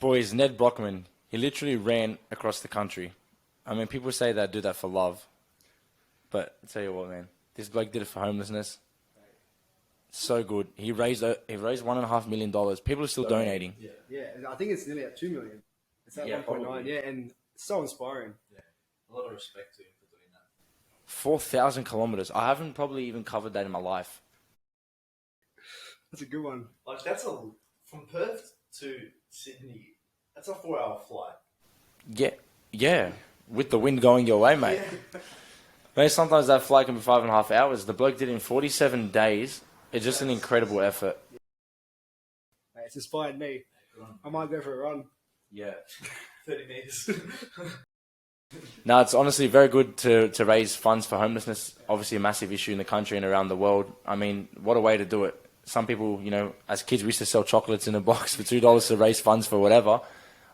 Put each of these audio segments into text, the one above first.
Boys, Nedd Brockmann, he literally ran across the country. I mean, people say they do that for love. But I tell you what, man. This bloke did it for homelessness. So good. He raised $1.5 million. People are still donating. Yeah, I think it's nearly at 2 million. It's at 1.9. Yeah, and it's so inspiring. Yeah, a lot of respect to him for doing that. 4,000 kilometers. I haven't probably even covered that in my life. That's a good one. Like from Perth to Sydney. That's a 4-hour flight. Yeah. With the wind going your way, mate. Yeah. Mate, sometimes that flight can be 5.5 hours. The bloke did it in 47 days. It's just an incredible effort. Mate, it's inspired me. I might go for a run. Yeah. 30 meters. No, it's honestly very good to raise funds for homelessness. Obviously a massive issue in the country and around the world. I mean, what a way to do it. Some people, you know, as kids we used to sell chocolates in a box for $2 to raise funds for whatever.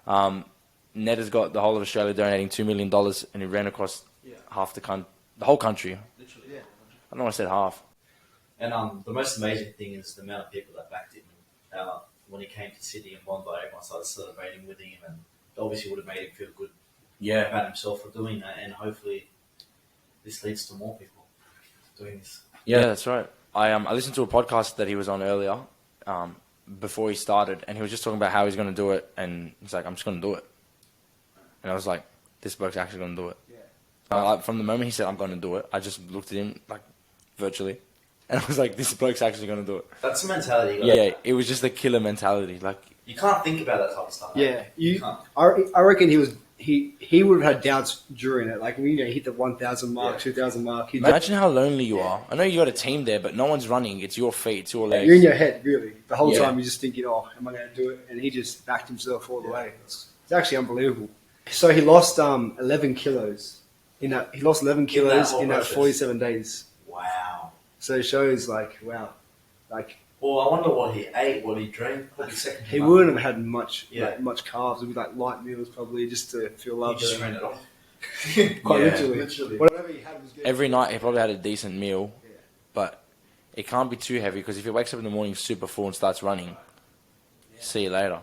Nedd has got the whole of Australia donating $2 million and he ran across half the whole country. Literally, yeah. I don't know, I said half. And the most amazing thing is the amount of people that backed him. When he came to Sydney and Bondi, everyone started celebrating with him, and obviously would have made him feel good about himself for doing that. And hopefully, this leads to more people doing this. Yeah, that's right. I listened to a podcast that he was on earlier, before he started, and he was just talking about how he's going to do it, and he's like, I'm just going to do it. And I was like, this bloke's actually going to do it. Yeah. From the moment he said, I'm going to do it, I just looked at him, like, virtually, and I was like, this bloke's actually going to do it. That's the mentality. Yeah, it was just a killer mentality. Like, you can't think about that type of stuff. Yeah, you can't. I reckon he would have had doubts during it. Like, you know, he hit the 1,000 mark, 2,000 mark. Imagine how lonely you are. I know you got a team there, but no one's running. It's your feet, it's your legs. You're in your head, really. The whole time you're just thinking, oh, am I going to do it? And he just backed himself all the way. It's actually unbelievable. So he lost 11 kilos. He lost 11 kilos in that 47 days. Wow. So it shows, like, wow. Like, well, I wonder what he ate, what he drank. He wouldn't have had much carbs. It would be like light meals, probably, just to feel loved. He just ran it off. Quite literally. Whatever he had was good. Every night he probably had a decent meal, but it can't be too heavy because if he wakes up in the morning super full and starts running, see you later.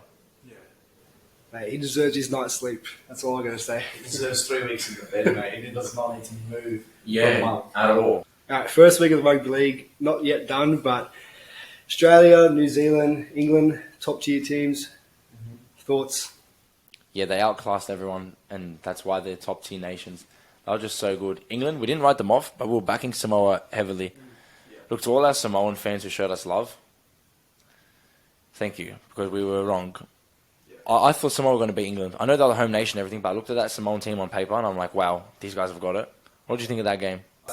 Mate, he deserves his night's sleep. That's all I'm going to say. He deserves 3 weeks in the bed, mate. He does not need to move. At all. All right, first week of the rugby league, not yet done, but Australia, New Zealand, England, top tier teams. Thoughts? Yeah, they outclassed everyone, and that's why they're top tier nations. They were just so good. England, we didn't write them off, but we were backing Samoa heavily. Look, to all our Samoan fans who showed us love, thank you, because we were wrong. I thought Samoa were going to beat England. I know they're the home nation and everything, but I looked at that Samoan team on paper, and I'm like, wow, these guys have got it. What did you think of that game? I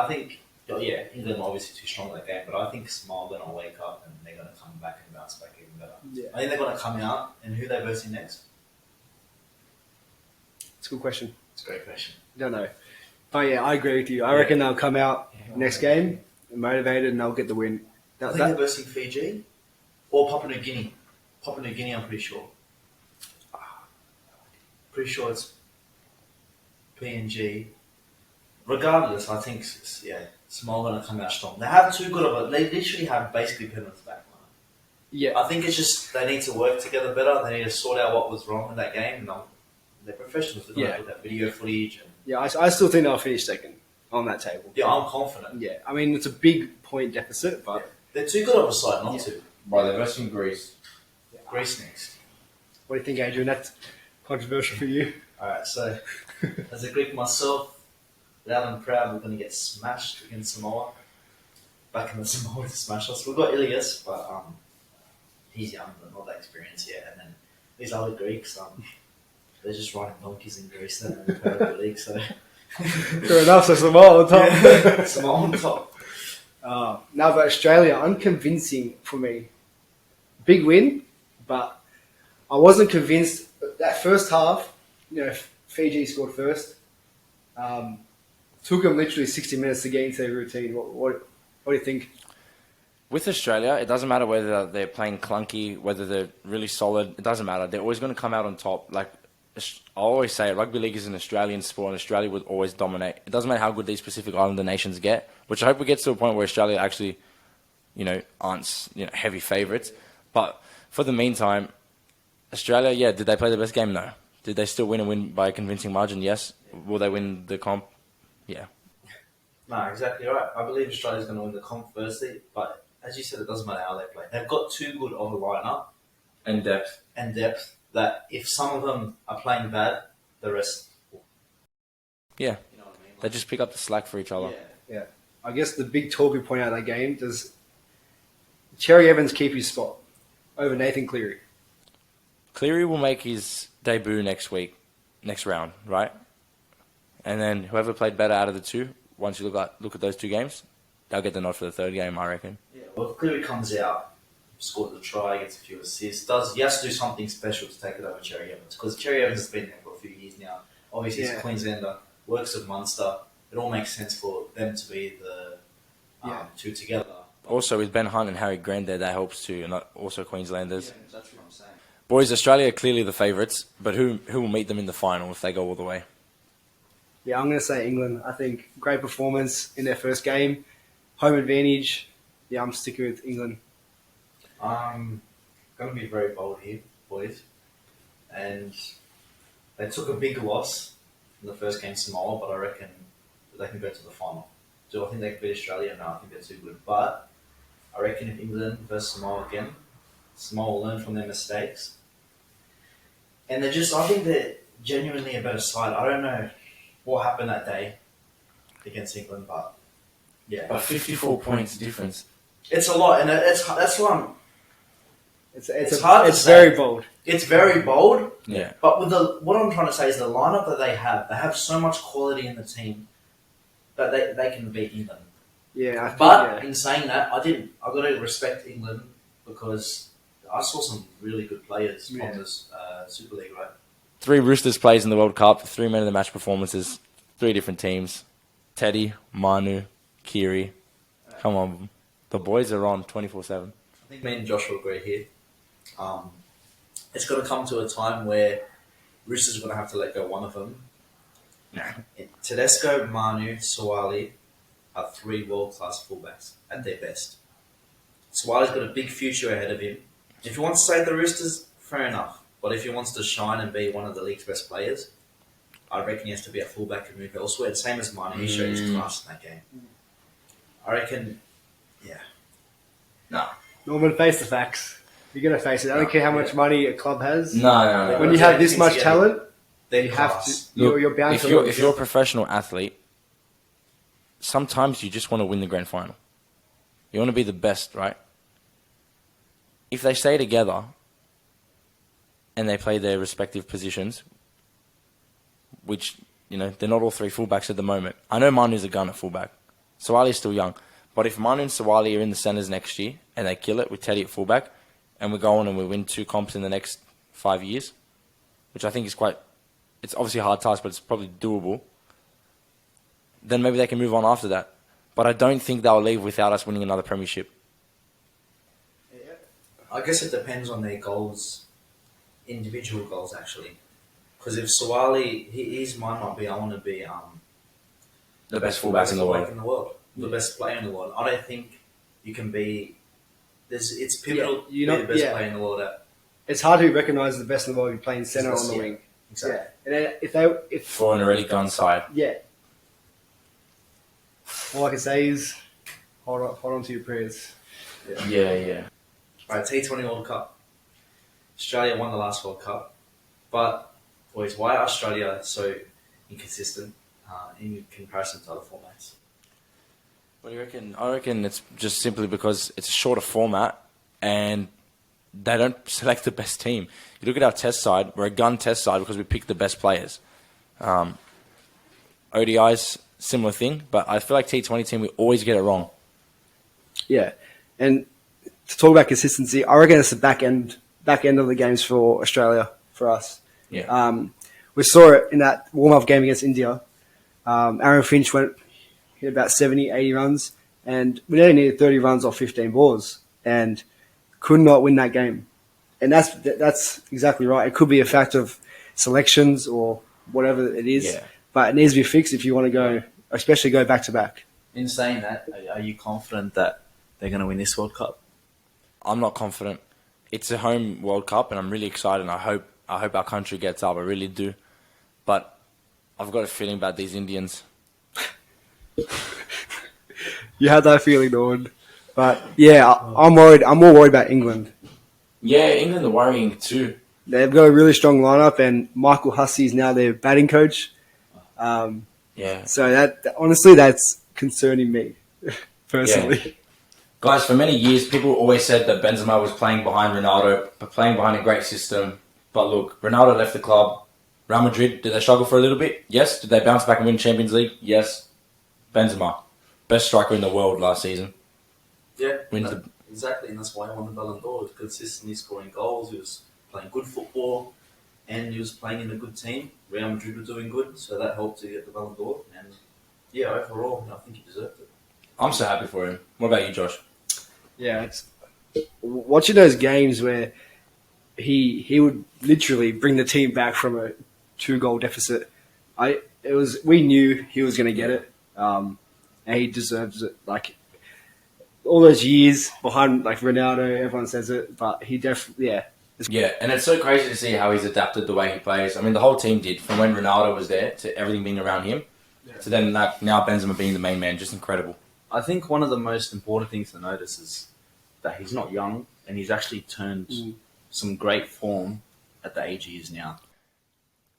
think, England are obviously too strong in that game, but I think Samoa are going to wake up and they're going to come back and bounce back even better. Yeah. I think they're going to come out, and who they're versing next? It's a good question. It's a great question. Don't know. But yeah, I agree with you. I reckon they'll come out next game motivated and they'll get the win. I think they're versing Fiji or Papua New Guinea. Papua New Guinea, I'm pretty sure. Pretty sure it's PNG. Regardless, I think, Samoa are going to come out strong. They have too good of they literally have basically Penrith's back line. Yeah. I think it's just they need to work together better. They need to sort out what was wrong in that game. And they're professionals. They're going to put that video footage. And I still think they'll finish second on that table. Yeah, I'm confident. Yeah, I mean, it's a big point deficit, but... They're too good of a side not to. Bro, they're versing Greece. Greece next. What do you think, Adrian? That's controversial for you. Alright, so as a Greek myself, loud and proud, we're going to get smashed against Samoa. Back in the Samoa to smash us. We've got Ilias, but he's young, but not that experienced yet. And then these other Greeks, they're just riding donkeys in Greece. They're in the Premier League, so... Fair enough, so Samoa on top. Yeah, Samoa on top. Now, but Australia, unconvincing for me. Big win, but I wasn't convinced. That first half, Fiji scored first. Took them literally 60 minutes to get into their routine. What do you think? With Australia, it doesn't matter whether they're playing clunky, whether they're really solid. It doesn't matter. They're always going to come out on top. Like I always say, rugby league is an Australian sport, and Australia would always dominate. It doesn't matter how good these Pacific Islander nations get, which I hope we get to a point where Australia actually, aren't heavy favourites. But For the meantime, Australia, yeah, did they play the best game? No. Did they still win by a convincing margin? Yes. Will they win the comp? Yeah. No, exactly right. I believe Australia's going to win the comp firstly, but as you said, it doesn't matter how they play. They've got too good of a lineup And depth. and depth that if some of them are playing bad, the rest. Yeah. You know what I mean? They just pick up the slack for each other. Yeah. I guess the big talking point out of that game, does Cherry Evans keep his spot over Nathan Cleary? Cleary will make his debut next round, right? And then whoever played better out of the two, once you look at those two games, they'll get the nod for the third game, I reckon. Yeah. Well, if Cleary comes out, scores a try, gets a few assists, he has to do something special to take it over Cherry Evans, because Cherry Evans has been there for a few years now. Obviously, he's a Queenslander, works at Munster. It all makes sense for them to be the two together. Also, with Ben Hunt and Harry Grant there, that helps too, and also Queenslanders. Yeah, that's what I'm saying. Boys, Australia are clearly the favourites, but who will meet them in the final if they go all the way? Yeah, I'm going to say England. I think great performance in their first game. Home advantage. Yeah, I'm sticking with England. I'm going to be very bold here, boys. And they took a big loss in the first game, Samoa, but I reckon they can go to the final. Do I think they can beat Australia? No, I think they're too good. But I reckon if England versus Samoa again, Samoa will learn from their mistakes. And I think they're genuinely a better side. I don't know what happened that day against England, but yeah. But 54 points difference. It's a lot, and that's why I'm... It's hard to It's say. very bold. It's very bold, Yeah. but with what I'm trying to say is the lineup that they have so much quality in the team that they can beat England. Yeah, I think, But in saying that, I got to respect England because I saw some really good players from this Super League, right? 3 Roosters plays in the World Cup, 3 men of the match performances, 3 different teams. Teddy, Manu, Kiri. Come on. The boys are on 24/7. I think me and Josh will agree here. It's going to come to a time where Roosters are going to have to let go one of them. Nah. Tedesco, Manu, Suwali are 3 world-class fullbacks at their best. Suwali's got a big future ahead of him. If he wants to save the Roosters, fair enough. But if he wants to shine and be one of the league's best players, I reckon he has to be a fullback and move elsewhere. The same as Manu, he showed his class in that game. I reckon, yeah. No. Norman, face the facts. You're going to face it. I don't care how much money a club has. No. When you have this much talent, They're you have to. class. You're bound if to you're, lose. if you're a professional athlete, sometimes you just want to win the grand final. You want to be the best, right? If they stay together and they play their respective positions, which, they're not all 3 fullbacks at the moment. I know Manu's a gun at fullback. Sawali's still young. But if Manu and Sawali are in the centres next year and they kill it with Teddy at fullback and we go on and we win 2 comps in the next 5 years, which I think is it's obviously a hard task, but it's probably doable, then maybe they can move on after that. But I don't think they'll leave without us winning another premiership. I guess it depends on their goals, individual goals actually. Because if Suwali, his mind might be, I want to be The best fullback in the world. The best player in the world. I don't think you can be. It's pivotal to be you're the not- best yeah. player in the world. It's hard to be recognised as the best in the world if you're playing centre on the Yeah. wing. Exactly. Yeah. And then if For an already gun side. yeah, all I can say is hold on to your prayers. Yeah. All right, T20 World Cup. Australia won the last World Cup, but boys, why are Australia so inconsistent in comparison to other formats? What do you reckon? I reckon it's just simply because it's a shorter format and they don't select the best team. You look at our test side, we're a gun test side because we pick the best players. ODI's, similar thing, but I feel like T20 team, we always get it wrong. Yeah, and to talk about consistency, I reckon it's the back end of the games for Australia, for us. Yeah. We saw it in that warm-up game against India. Aaron Finch hit about 70, 80 runs, and we only needed 30 runs off 15 balls, and could not win that game. And that's exactly right. It could be a fact of selections or whatever it is, but it needs to be fixed if you want to go, especially go back-to-back. In saying that, are you confident that they're going to win this World Cup? I'm not confident it's a home World Cup, and I'm really excited. And I hope our country gets up. I really do. But I've got a feeling about these Indians. You had that feeling, Dawn. But yeah, I'm worried. I'm more worried about England. Yeah, England are worrying too. They've got a really strong lineup, and Michael Hussey is now their batting coach. Yeah. So honestly, that's concerning me personally. Guys, for many years, people always said that Benzema was playing behind Ronaldo, but playing behind a great system. But look, Ronaldo left the club. Real Madrid, did they struggle for a little bit? Yes. Did they bounce back and win Champions League? Yes. Benzema, best striker in the world last season. Yeah, Wins the exactly, and that's why he won the Ballon d'Or. He was consistently scoring goals. He was playing good football, and he was playing in a good team. Real Madrid were doing good, so that helped to get the Ballon d'Or. And yeah, overall, I think he deserved it. I'm so happy for him. What about you, Josh? Yeah, it's watching those games where he would literally bring the team back from a 2-goal deficit. We knew he was going to get it, and he deserves it. Like all those years behind, like Ronaldo, everyone says it, but he definitely Yeah, and it's so crazy to see how he's adapted the way he plays. I mean, the whole team did, from when Ronaldo was there to everything being around him, to then now Benzema being the main man. Just incredible. I think one of the most important things to notice is that he's not young, and he's actually turned some great form at the age he is now.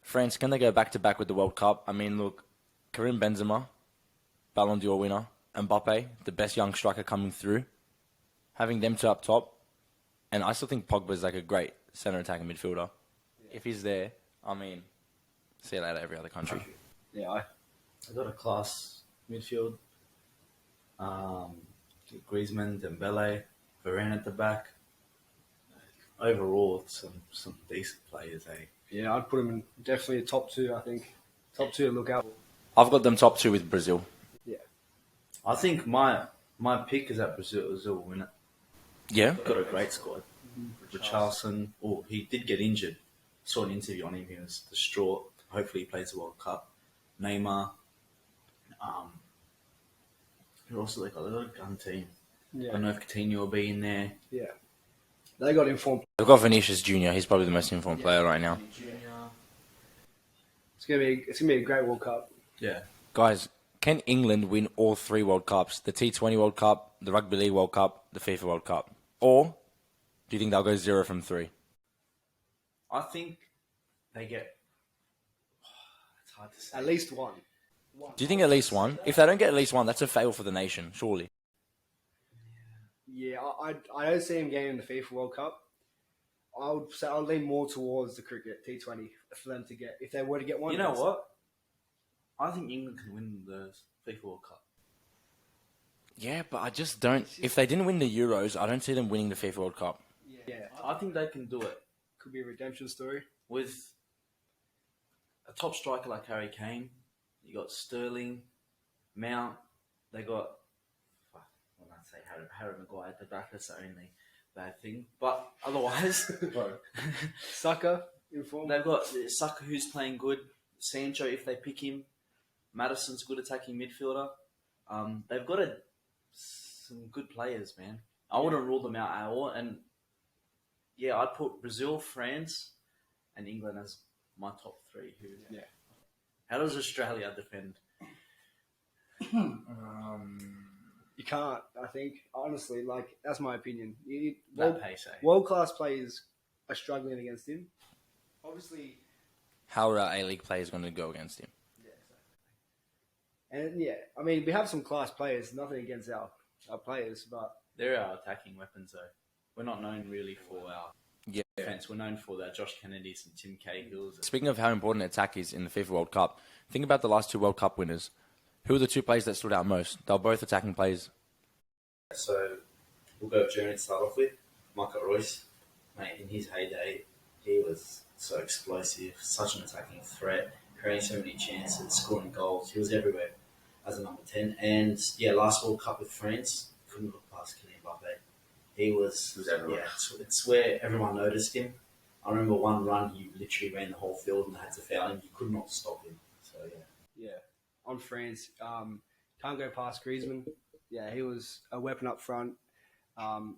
France, can they go back to back with the World Cup? I mean, look, Karim Benzema, Ballon d'Or winner, Mbappe, the best young striker coming through, having them two up top, and I still think Pogba's like a great centre attacking midfielder. If he's there, I mean, see you later, every other country. Yeah, I got a class midfield. Griezmann, Dembele, Varane at the back. Overall, some decent players, eh? yeah, I'd put him in definitely a top 2. I think top 2 to look out. I've got them top 2 with Brazil. Yeah, I think my pick is that Brazil will win it. Yeah? Got a great squad. Richarlison, he did get injured. Saw an interview on him. He was distraught. Hopefully, he plays the World Cup. Neymar. Who also they got? They got a gun team. yeah, I don't know if Coutinho will be in there. yeah. They got informed. They've got Vinicius Jr. He's probably the most informed player right now. It's gonna be a great World Cup. Yeah. Guys, can England win all 3 World Cups? The T20 World Cup, the Rugby League World Cup, the FIFA World Cup? Or do you think they'll go 0 from 3? I think they get. It's hard to say. At least one. Do you think at least one? If they don't get at least one, that's a fail for the nation, surely. Yeah, I don't see him getting in the FIFA World Cup. I would say I'll lean more towards the cricket T20 for them to get, if they were to get one. You know what? I think England can win the FIFA World Cup. Yeah, but I just don't. If they didn't win the Euros, I don't see them winning the FIFA World Cup. Yeah, I think they can do it could be a redemption story. with a top striker like Harry Kane. You got Sterling, Mount. They got. When I say Harry Maguire at the back, that's the only bad thing. But otherwise, Saka in form. they've got Saka who's playing good. Sancho, if they pick him. Madison's good attacking midfielder. They've got some good players, man. I wouldn't rule them out at all. And yeah, I'd put Brazil, France, and England as my top 3. Yeah. How does Australia defend? You can't, I think, honestly, like, that's my opinion. That pace, eh? World-class players are struggling against him. Obviously, How are our A-League players going to go against him? yeah, exactly. And yeah, I mean, we have some class players, nothing against our players, but They're our attacking weapons, though. We're not known really for our defense. We're known for that Josh Kennedys and Tim Cahills. Speaking of how important attack is in the FIFA World Cup, think about the last 2 World Cup winners. Who are the 2 players that stood out most? They were both attacking players. So we'll go with Germany to start off with. Michael Royce, mate, in his heyday, he was so explosive, such an attacking threat, creating so many chances, scoring goals. He was everywhere as a number 10. And yeah, last World Cup with France, couldn't look past Kylian Mbappe. He was everywhere. Yeah, it's where everyone noticed him. I remember one run, he literally ran the whole field and they had to foul him. You could not stop him. So yeah. yeah, on France, can't go past Griezmann. Yeah, he was a weapon up front.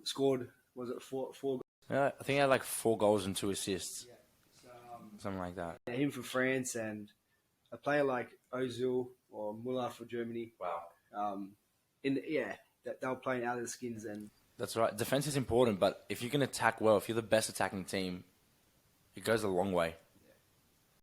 Scored, was it four goals? Yeah, I think he had like 4 goals and 2 assists, Yeah. So, something like that. him for France and a player like Ozil or Muller for Germany. Wow. They'll play out of their skins and That's right. Defense is important, but if you can attack well, if you're the best attacking team, it goes a long way.